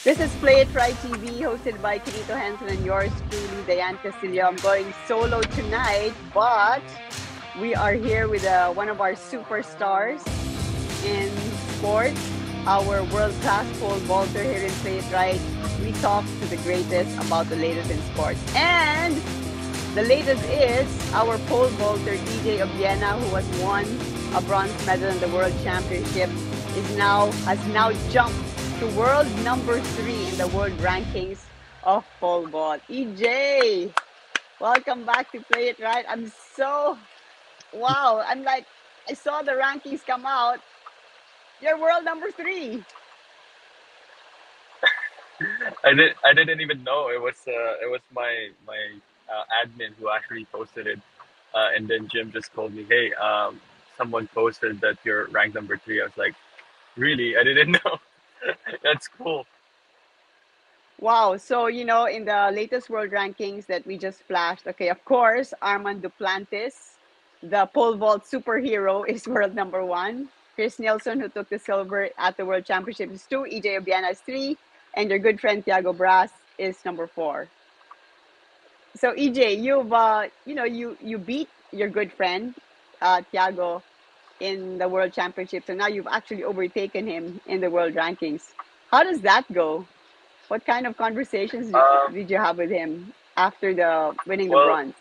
This is PlayitRight TV, hosted by Kinito Henson and yours truly, Diane Castillo. I'm going solo tonight, but we are here with one of our superstars in sports, our world-class pole vaulter here in PlayitRight. We talk to the greatest about the latest in sports. And the latest is our pole vaulter, EJ Obiena, who has won a bronze medal in the World Championship, has now jumped to world number 3 in the world rankings of pole vault. EJ, welcome back to Play It Right. Wow. I saw the rankings come out. You're world number 3. I didn't even know it was my admin who actually posted it, and then Jim just told me, hey, someone posted that you're ranked number 3. I was like, really? I didn't know. That's cool. Wow. So, in the latest world rankings that we just flashed, okay, of course, Armand Duplantis, the pole vault superhero, is world number 1. Chris Nielsen, who took the silver at the World Championship, is 2. EJ Obiena is 3. And your good friend Tiago Bras is number 4. So EJ, you beat your good friend Tiago in the World Championship. So now you've actually overtaken him in the world rankings. How does that go? What kind of conversations Um, did you have with him after the winning the well, bronze?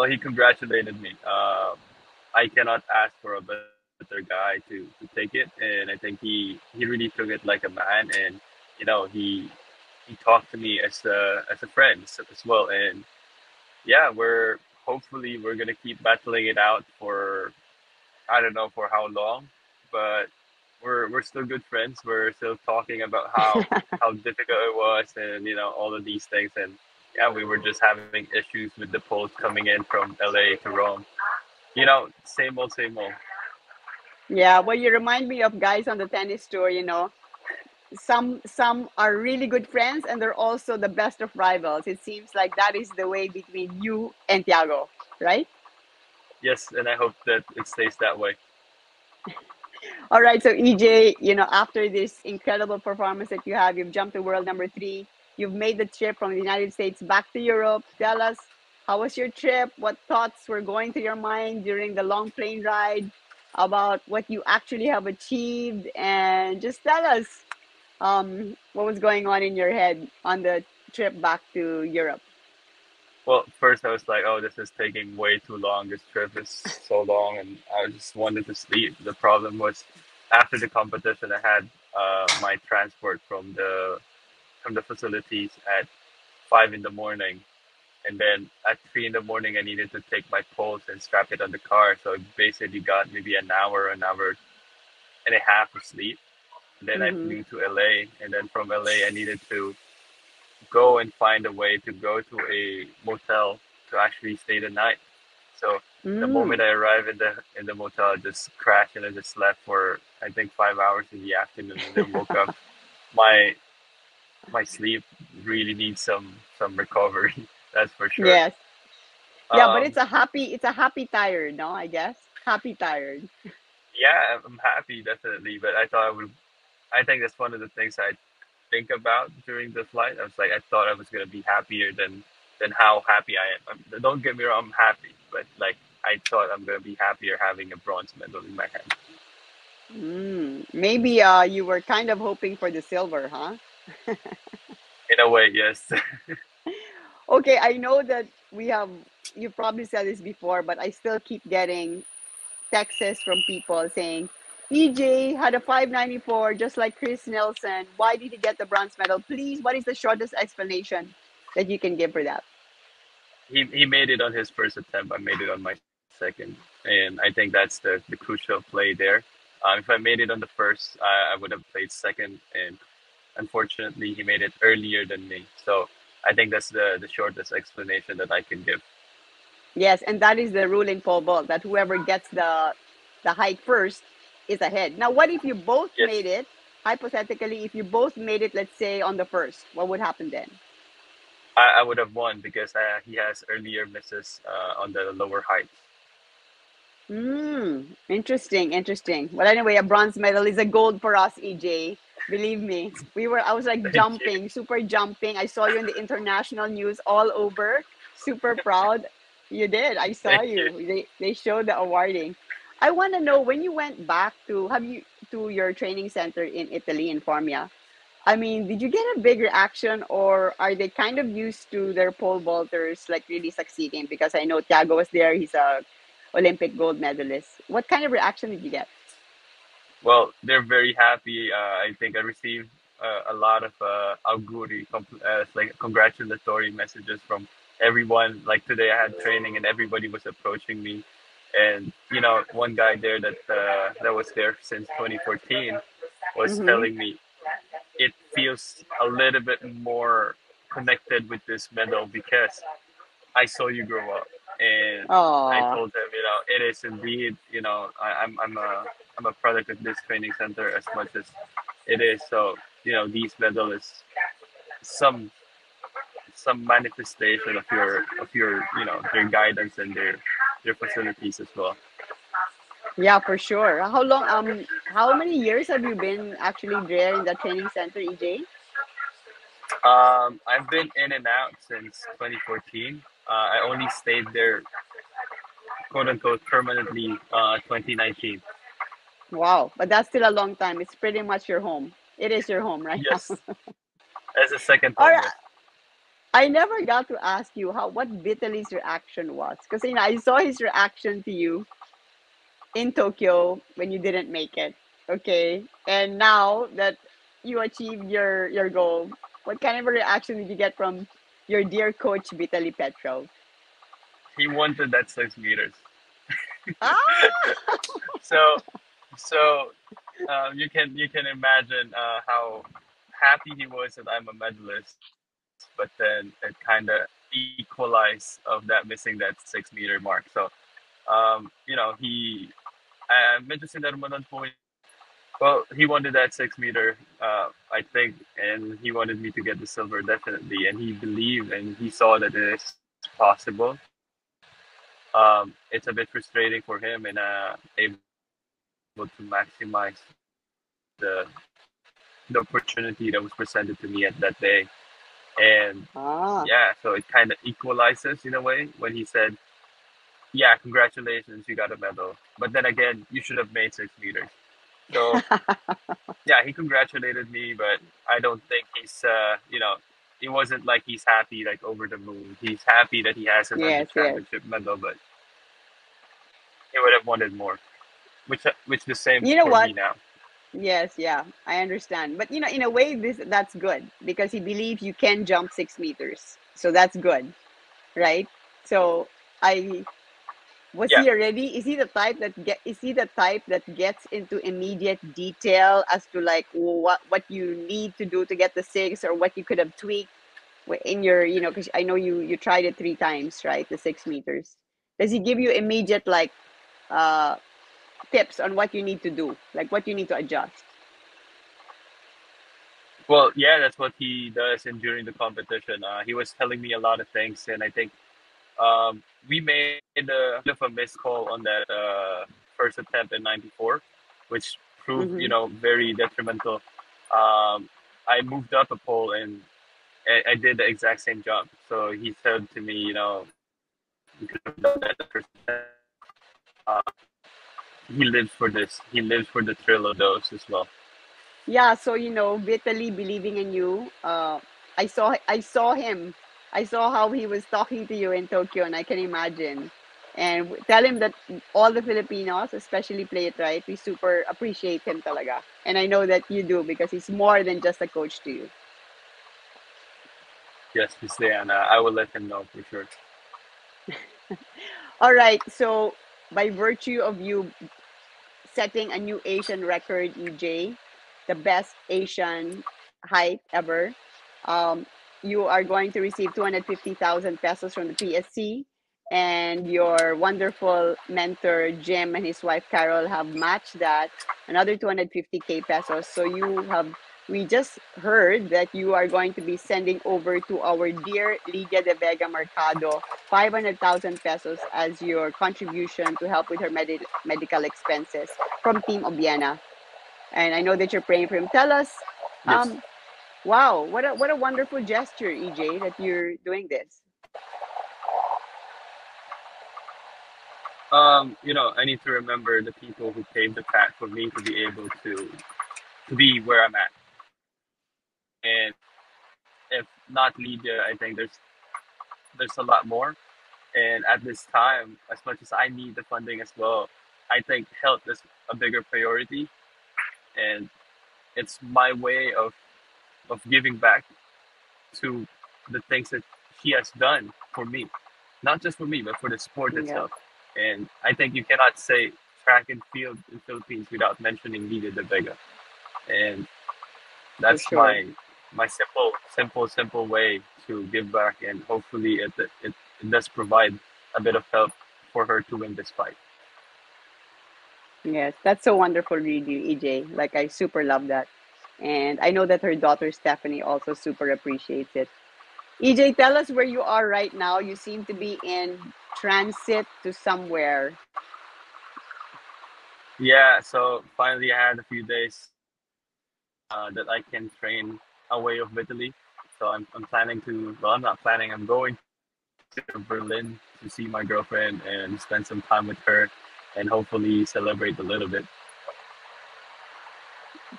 he congratulated me. I cannot ask for a better guy to take it, and I think he really took it like a man, and he talked to me as a friend as well, and yeah, we're gonna keep battling it out for I don't know for how long, but we're still good friends. We're still talking about how difficult it was, and all of these things, and yeah, we were just having issues with the poles coming in from LA to Rome. Same old, same old. Yeah, well, you remind me of guys on the tennis tour. Some are really good friends, and they're also the best of rivals. It seems like that is the way between you and Tiago, right? Yes, and I hope that it stays that way. All right, so EJ, after this incredible performance that you have, you've jumped to world number 3. You've made the trip from the United States back to Europe. Tell us, how was your trip? What thoughts were going through your mind during the long plane ride about what you actually have achieved? And just tell us what was going on in your head on the trip back to Europe. Well, first I was like, oh, this is taking way too long. This trip is so long, and I just wanted to sleep. The problem was after the competition, I had my transport from the facilities at 5 in the morning, and then at 3 in the morning, I needed to take my poles and strap it on the car. So I basically got maybe an hour and a half of sleep. And then I Mm-hmm. flew to LA, and then from LA, I needed to go and find a way to go to a motel to actually stay the night. So the Mm. moment I arrived in the motel, I just crashed and I just slept for I think 5 hours in the afternoon, and then woke up. My my sleep really needs some recovery. That's for sure. Yes. Yeah, but Um, it's a happy tired, no, I guess. Happy tired. yeah, I'm happy definitely, but I thought I would. I think that's one of the things I think about during the flight. I was like, I thought I was gonna be happier than how happy I am. Don't get me wrong, I'm happy, but like I thought I'm gonna be happier having a bronze medal in my hand. Maybe you were kind of hoping for the silver, huh? In a way, yes. Okay, I know that you probably said this before, but I still keep getting texts from people saying, EJ had a 594 just like Chris Nelson. Why did he get the bronze medal? Please, what is the shortest explanation that you can give for that? He made it on his first attempt. I made it on my second, and I think that's the crucial play there. If I made it on the first, I would have played second, and unfortunately, he made it earlier than me. So I think that's the shortest explanation that I can give. Yes, and that is the ruling pole vault that whoever gets the hike first is ahead. Now, what if you both Yes, made it? Hypothetically, if you both made it, let's say on the first, what would happen then? I would have won because he has earlier misses on the lower height. Interesting, interesting. Well, anyway, a bronze medal is a gold for us, EJ. Believe me, I was like Thank you. jumping, super jumping. I saw you in the international news all over. Super proud. You did. I saw Thank you. you. They showed the awarding. I want to know when you went back to have you to your training center in Italy in Formia. I mean, did you get a big reaction, or are they kind of used to their pole vaulters like really succeeding? Because I know Thiago was there; he's a Olympic gold medalist. What kind of reaction did you get? Well, they're very happy. I think I received a lot of like congratulatory messages from everyone. Like today, I had training, and everybody was approaching me. And one guy there that was there since 2014 was Mm-hmm. telling me it feels a little bit more connected with this medal because I saw you grow up, and I Oh, told him, it is indeed, I'm a product of this training center as much as it is. So, these medal is some manifestation of your their guidance and their facilities as well. yeah, for sure. How long? How many years have you been actually there in the training center, EJ? I've been in and out since 2014. I only stayed there, quote unquote, permanently, 2019. Wow, but that's still a long time. It's pretty much your home. It is your home right now. Yes, as a second All home. right. Yes. I never got to ask you what Vitaly's reaction was, because I saw his reaction to you in Tokyo when you didn't make it. Okay, and now that you achieved your goal, what kind of a reaction did you get from your dear coach Vitaly Petrov? He wanted that 6 meters. Ah! So so you can imagine how happy he was that I'm a medalist, but then it kind of equalized of that missing that 6 meter mark. So he medyo sinermonan po niya. Well, he wanted that 6 meter, I think, and he wanted me to get the silver definitely, and he believed and he saw that it is possible. It's a bit frustrating for him, and able to maximize the opportunity that was presented to me at that day. And yeah, so it kind of Ah. equalizes in a way when he said, "Yeah, congratulations, you got a medal." But then again, you should have made 6 meters. So yeah, he congratulated me, but I don't think it wasn't like he's happy like over the moon. He's happy that he has another Yes, yes. championship medal, but he would have wanted more. Which the same You know for what? me now. Yes, yeah, I understand. But in a way, that's good because he believes you can jump 6 meters, so that's good, right? So I was Yeah. he already? Is he the type that gets into immediate detail as to like what you need to do to get the six or what you could have tweaked in your because I know you tried it 3 times, right? The 6 meters. Does he give you immediate like uh tips on what you need to do, like what you need to adjust? Well, yeah, that's what he does. And during the competition, he was telling me a lot of things, and I think we made a bit of a missed call on that first attempt in '94, which proved Mm-hmm. very detrimental. Um, I moved up a pole and I did the exact same jump. So he said to me, you could have done that the first attempt. Uh, he lives for this. He lives for the thrill of those as well. Yeah, so Vitaly believing in you. I saw him. I saw how he was talking to you in Tokyo, and I can imagine. And tell him that all the Filipinos, especially Play It Right, we super appreciate him talaga. And I know that you do because he's more than just a coach to you. Yes, Miss Diana, I will let him know for sure. All right, so by virtue of you setting a new Asian record, EJ, the best Asian height ever. Um, you are going to receive 250,000 pesos from the PSC, and your wonderful mentor, Jim, and his wife, Carol, have matched that another 250K pesos. So you have we just heard that you are going to be sending over to our dear Lydia de Vega Mercado 500,000 pesos as your contribution to help with her medical expenses from Team Obiena. And I know that you're praying for him. Tell us, Yes. um, wow, what a wonderful gesture, EJ, that you're doing this. I need to remember the people who paved the path for me to be able to be where I'm at. And if not Lydia, I think there's a lot more. And at this time, as much as I need the funding as well, I think health is a bigger priority, and it's my way of giving back to the things that she has done for me, not just for me, but for the sport Yeah, itself. And I think you cannot say track and field in Philippines without mentioning Lidia de Vega. And for that's sure. my simple way to give back, and hopefully it does provide a bit of help for her to win this fight. Yes, that's so wonderful, really, EJ. Like, I super love that. And I know that her daughter Stephanie also super appreciates it. EJ, tell us where you are right now. You seem to be in transit to somewhere. Yeah, so finally I had a few days that I can train away of Italy. So I'm planning to, well, I'm not planning, I'm going to Berlin to see my girlfriend and spend some time with her and hopefully celebrate a little bit.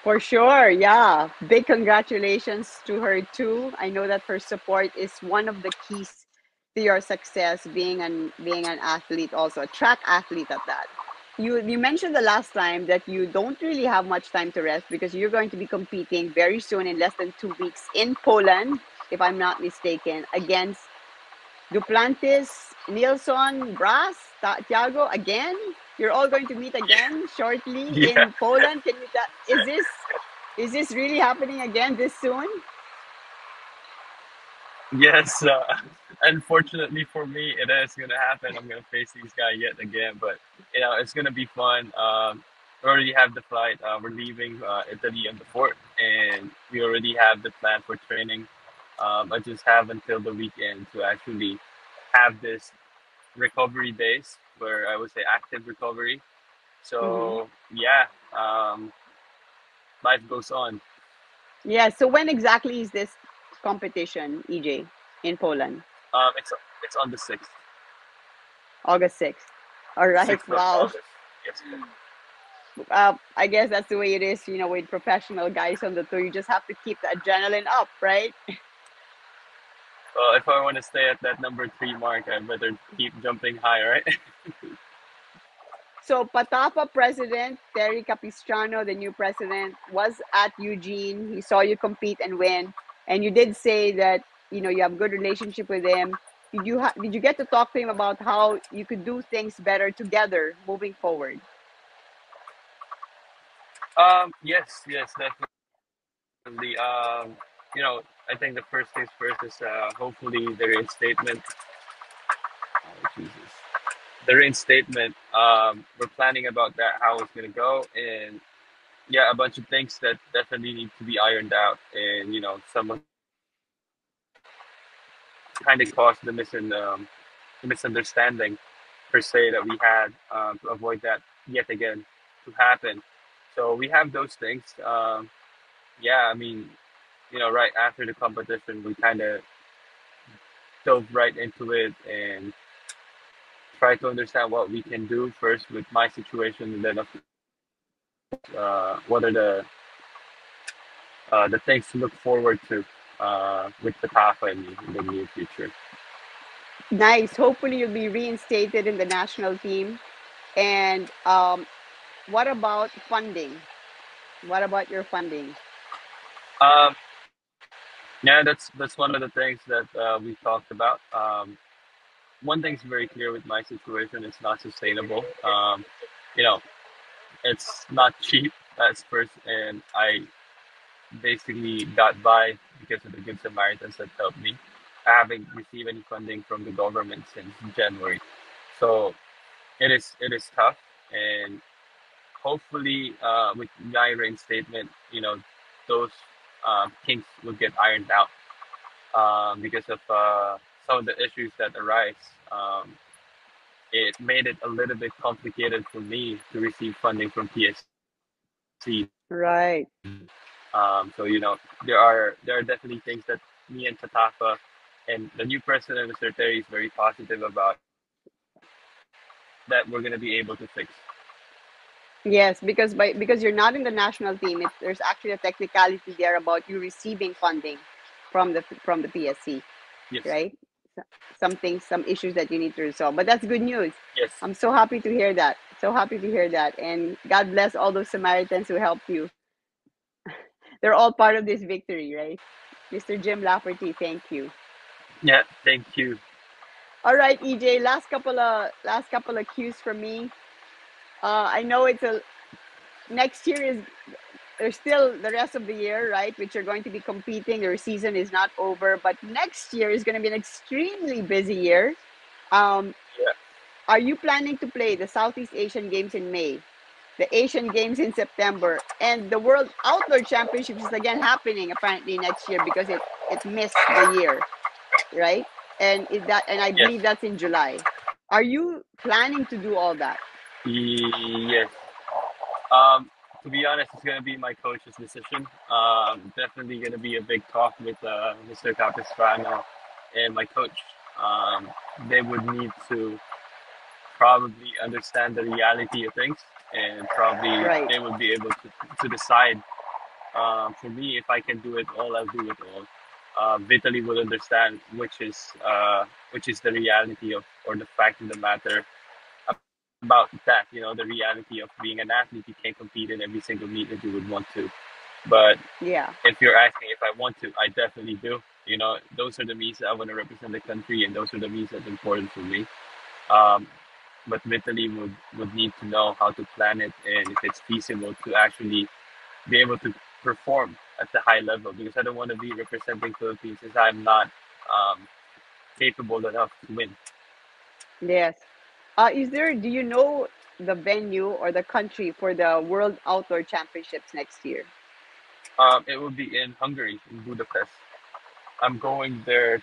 For sure, yeah. Big congratulations to her too. I know that her support is one of the keys to your success being an athlete, also a track athlete at that. You mentioned the last time that you don't really have much time to rest because you're going to be competing very soon in less than 2 weeks in Poland, if I'm not mistaken, against Duplantis, Nilsson, Brass, Thiago again. You're all going to meet again shortly Yeah, in Poland. Can you tell? Is this really happening again this soon? yes. Unfortunately for me, it is going to happen. I'm going to face these guys yet again, but it's going to be fun. We already have the flight. We're leaving Italy on the 4th, and we already have the plan for training. I just have until the weekend to actually have this recovery days where I would say active recovery. Hmm. So yeah, life goes on. Yeah. So when exactly is this competition, EJ, in Poland? It's on the 6th, August 6th. All right. 6th of Wow. August. Yes. I guess that's the way it is, with professional guys on the tour. You just have to keep the adrenaline up, right? Well, if I want to stay at that number 3 mark, I better keep jumping high, right? So Patapa president Terry Capistrano, the new president, was at Eugene. He saw you compete and win, and you did say that you have good relationship with him. Did you get to talk to him about how you could do things better together moving forward? Yes, definitely. I think the first things first is hopefully the reinstatement. Oh, Jesus. The reinstatement. We're planning about that, how it's gonna go, and yeah, a bunch of things that definitely need to be ironed out, and some of kind of caused the misunderstanding per se that we had to avoid that yet again to happen. So we have those things. Yeah, I mean, right after the competition, we kind of dove right into it and try to understand what we can do first with my situation, and then what are the things to look forward to with the Papa in the near future. Nice. Hopefully, you'll be reinstated in the national team. And what about funding? What about your funding? Um, yeah, that's one of the things that we talked about. One thing's very clear with my situation: it's not sustainable. You know, it's not cheap. That's first, and I basically got by because of the Good Samaritans that helped me. I haven't received any funding from the government since January, so it is tough. And hopefully, with my reinstatement, those kinks will get ironed out because of some of the issues that arise. It made it a little bit complicated for me to receive funding from PSC. Right. So there are definitely things that me and Tatafa and the new president, Mr. Terry, is very positive about that we're going to be able to fix. Yes, because you're not in the national team, there's actually a technicality there about you receiving funding from the PSC, Yes, right? Some things, some issues that you need to resolve. But that's good news. yes, I'm so happy to hear that. So happy to hear that. And God bless all those Samaritans who helped you. They're all part of this victory, right? Mr. Jim Lafferty, thank you. yeah. Thank you. All right, EJ, last couple of cues from me. I know it's a next year is there's still the rest of the year, right? Which you're going to be competing. Your season is not over, but next year is going to be an extremely busy year. Um, Yeah. are you planning to play the Southeast Asian Games in May, the Asian Games in September, and the World Outdoor Championships is again happening apparently next year because it missed the year, right? And I Yes. believe that's in July. Are you planning to do all that? Yes. Um, to be honest, it's gonna be my coach's decision. Definitely gonna be a big talk with Mr. Capistrano and my coach. Um, they would need to probably understand the reality of things, and probably Right. they would be able to decide. For me, if I can do it all, I'll do it all. Vitaly will understand which is the reality of or the fact of the matter about that. The reality of being an athlete. You can't compete in every single meet that you would want to. But Yeah. if you're asking if I want to, I definitely do. Those are the meets that I want to represent the country, and those are the meets that's important for me. Um, but Vitaly would need to know how to plan it and if it's feasible to actually be able to perform at the high level, because I don't want to be representing Philippines since I'm not um, capable enough to win. Yes. Do you know the venue or the country for the World Outdoor Championships next year? It will be in Hungary, in Budapest. I'm going there.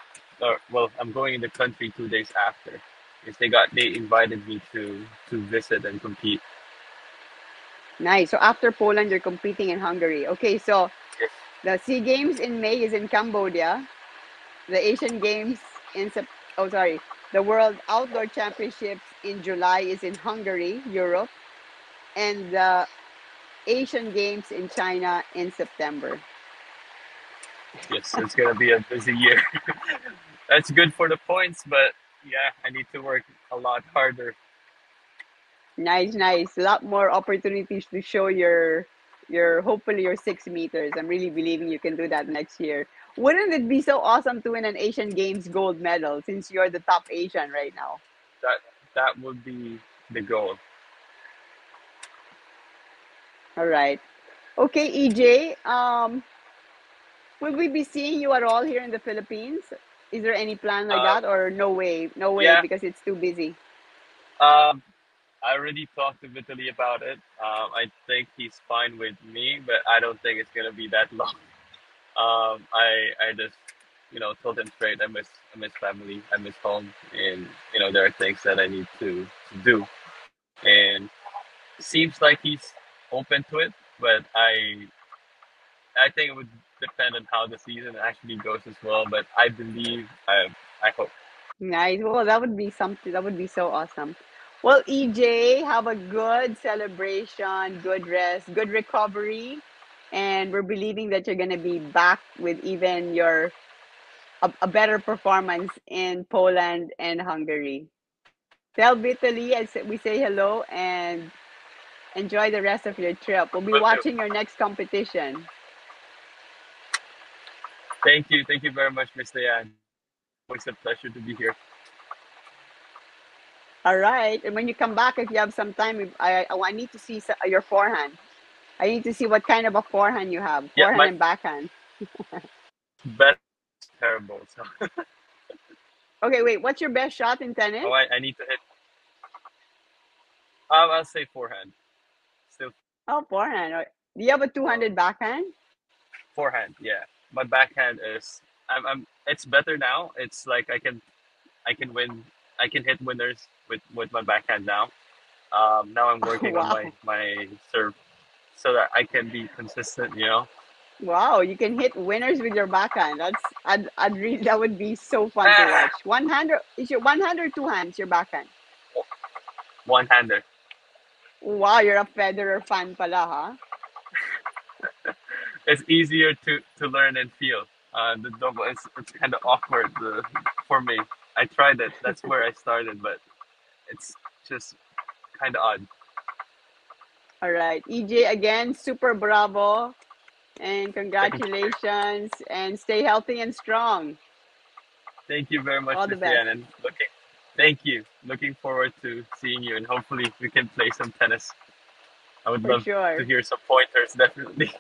Well, I'm going in the country 2 days after, because they invited me to visit and compete. Nice. So after Poland, you're competing in Hungary. Okay, so Yes, the SEA Games in May is in Cambodia. The Asian Games oh sorry, the World Outdoor Championships in July is in Hungary, Europe, and the Asian Games in China in September. yes, it's gonna be a busy year. That's good for the points, but yeah, I need to work a lot harder. Nice, nice. A lot more opportunities to show your hopefully your 6 meters. I'm really believing you can do that next year. Wouldn't it be so awesome to win an Asian Games gold medal since you're the top Asian right now? That that would be the goal. All right. Okay, EJ. Will we be seeing you at all here in the Philippines? Is there any plan like Um, that, or no way? No way yeah. because it's too busy. I already talked to Vitaly about it. I think he's fine with me, but I don't think it's gonna be that long. I just told him straight. I miss family. I miss home, and there are things that I need to do. And seems like he's open to it, but I think it would depend on how the season actually goes as well. But I believe I hope. Nice. Well, that would be something. That would be so awesome. Well, EJ, have a good celebration, good rest, good recovery, and we're believing that you're gonna be back with even a better performance in Poland and Hungary. Tell Vitaly as we say hello and enjoy the rest of your trip. We'll be Will do. watching your next competition. Thank you very much, Mr. Yan. Always a pleasure to be here. All right. And when you come back, if you have some time, I need to see your forehand. I need to see what kind of a forehand you have, Yeah, forehand my and backhand. best is terrible. So Okay, wait. What's your best shot in oh, tennis? I need to hit. I'll say forehand. Still, Oh, forehand. Do you have a so 200 backhand? Forehand, yeah. My backhand is I'm it's better now. It's like I can win I can hit winners with my backhand now. Now I'm working on Wow. my serve so that I can be consistent, you know. Wow, you can hit winners with your backhand. I'd really, that would be so fun to Ah, watch. One hand or is your one hand or two hands your backhand? one hander. Wow, you're a Federer fan pala, huh? It's easier to learn and feel. The double it's kind of awkward for me. I tried it. That's where I started, but it's just kind of odd. All right. EJ, again, super bravo and Thank congratulations and stay healthy and strong. thank you very much, All the Miss best. Yan, and looking thank you. Looking forward to seeing you, and hopefully we can play some tennis. I would For love to sure. hear some pointers, definitely.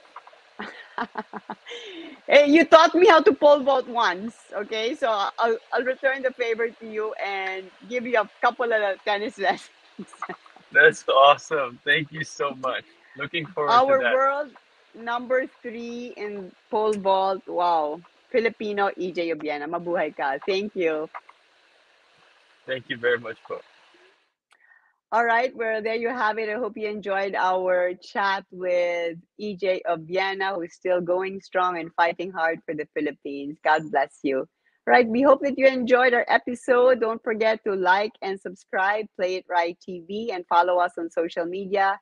Hey, you taught me how to pole vault once, okay? So I'll return the favor to you and give you a couple of tennis lessons. That's awesome. Thank you so much. Looking forward to Our that. world number three in pole vault. Wow. Filipino EJ Obiena. Mabuhay ka. Thank you. Thank you very much, folks. All right, well, there you have it. I hope you enjoyed our chat with EJ Obiena, who's still going strong and fighting hard for the Philippines. God bless you. All right, we hope that you enjoyed our episode. Don't forget to like and subscribe, Play It Right TV, and follow us on social media.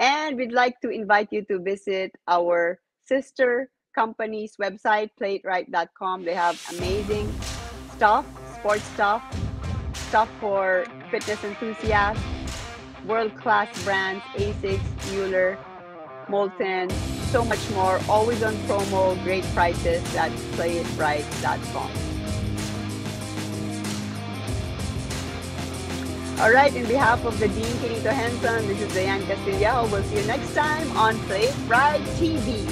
And we'd like to invite you to visit our sister company's website, playitright.com. They have amazing stuff, sports stuff for fitness enthusiasts, world-class brands, Asics, Mueller, Molten, so much more. Always on promo, great prices at playitright.com. All right, in behalf of the Dean Kinito Henson, this is Diane Castilla. We'll see you next time on Play It Right TV.